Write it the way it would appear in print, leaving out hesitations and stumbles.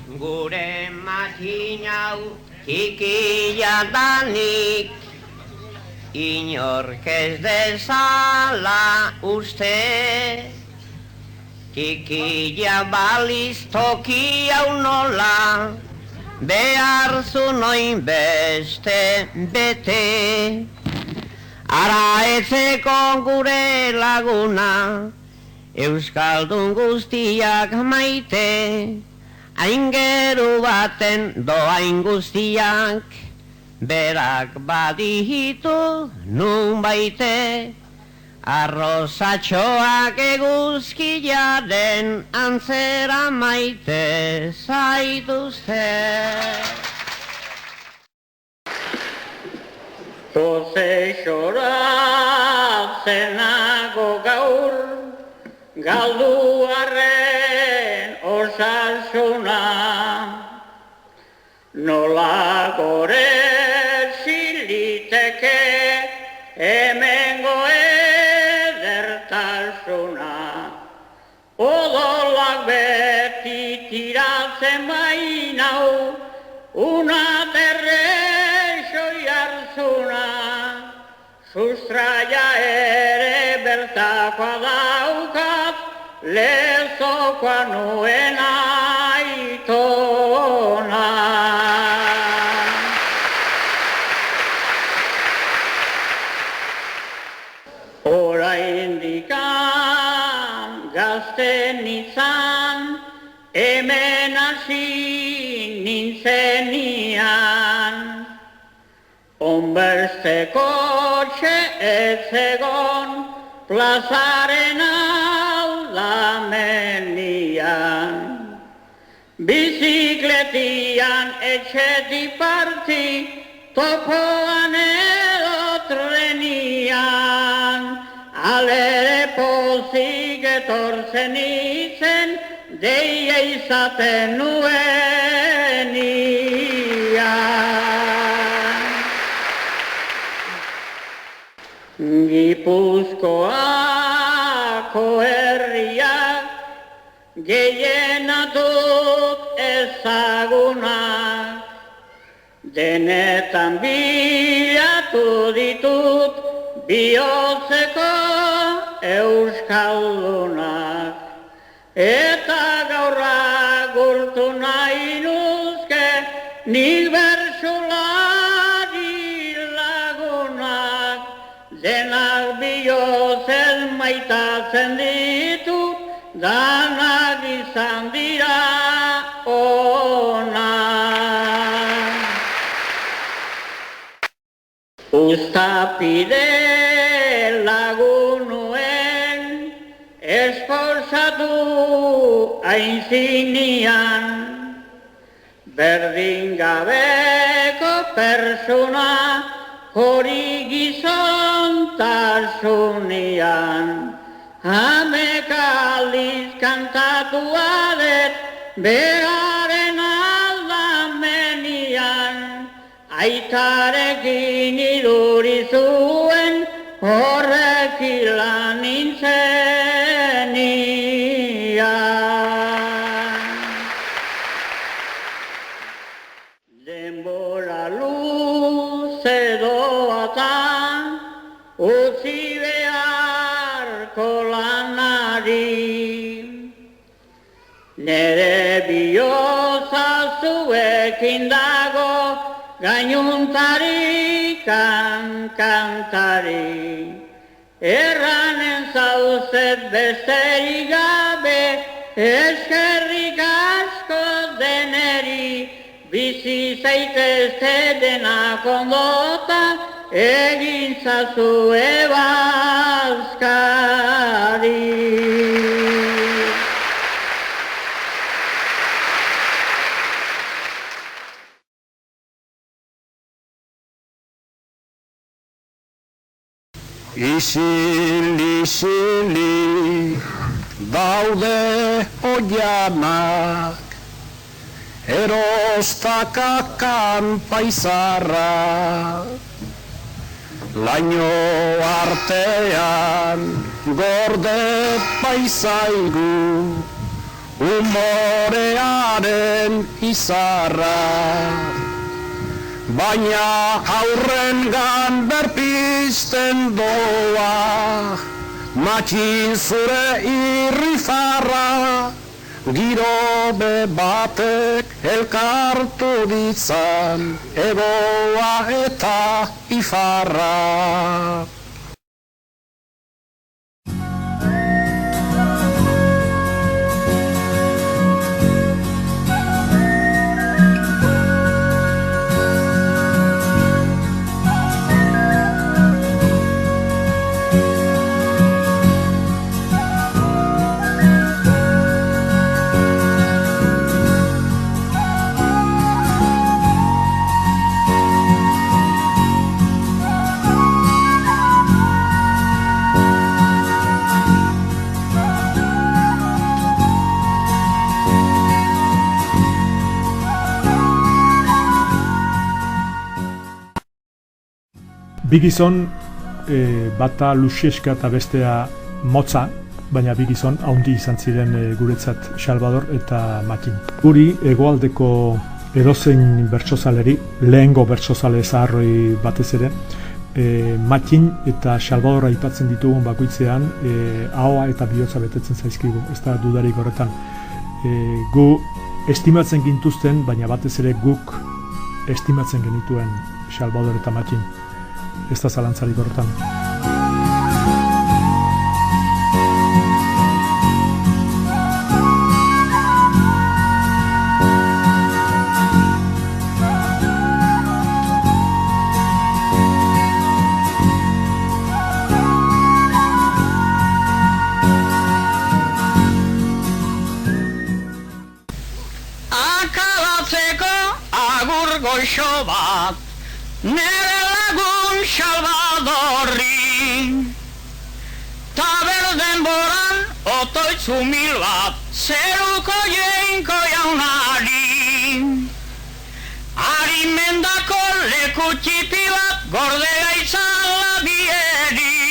Gure makinau txikia danik, inork ez dezala uste. Txikia baliz toki hau nola, behar zunoin beste bete. Ara etzeko gure laguna, euskaldun guztiak maite. Aingeru baten doain guztiak, berak badihitu nun baite. Arrozatxoak eguzkiaren antzera maite zaituzte. Prozesioratzenago gaur, galduarren osasuna. Nola gore ziliteke hemengo edertasuna. Odolak beti tiratzen bainau, una terreixo jartzuna. Sustraia ere bertakoa daukat, lezokoa nuen aitona. Oraindikan gazten izan, hemen hasi nintzenian. Onbersteko txe ez egon, plazaren aldamenian. Bizikletian etxetik parti, topoan edo trenian. Alere pozik etortzen izen, deia izaten nuenian. Gipuzkoako herriak gehiena dut ezagunak, denetan bilatu ditut bihotzeko euskaldunak. Eta gaurra gurtu nahi nuzke nik bertsolari lagunak, denak bihotzez maitatzen ditut, danak izan dira onak. Uztapide lagunuen esforzatu aintzinean, berdin gabeko persona hori gizontasunean. Hamekaliz kantatu adet beharen aldamenian, aitarekin iduri zuen horrek ilan nintzenian. Denbora luze doatan utzi beharko lanari, nere bihotza zuekin dago gainuntari kantari. Erranen zauzet besterik gabe, eskerrik asko deneri, bizi zaitezte denak ondota, egin zazue bazkari. Isili daude oianak, erostakakan paisarra, laino artean gorde paisaigu, umorearen izarra. Baina aurrengan berpizten doa, matxin zure irrifarra, giro batek elkartu ditzan, egoa eta ifarra. Bi gizon, bata Luxeska eta bestea motza, baina bi gizon haundi izan ziren guretzat Salvador eta Mattin. Guri hegoaldeko edozein bertsozaleri, lehengo bertsozale zaharroi batez ere, Mattin eta Salvador aipatzen ditugun bakoitzean ahoa eta bihotza betetzen zaizkigu, ez da dudarik horretan. Gu estimatzen gintuzten, baina batez ere guk estimatzen genituen Salvador eta Mattin. Ez da zalantzarik horretan. Akalatzeko agur goxo bat, nere lagun Salvadorri, taberden boran otoitz humil bat, zeruko jeinko jaunari. Arimendako leku txipi bat, gorde gaitzala bieri,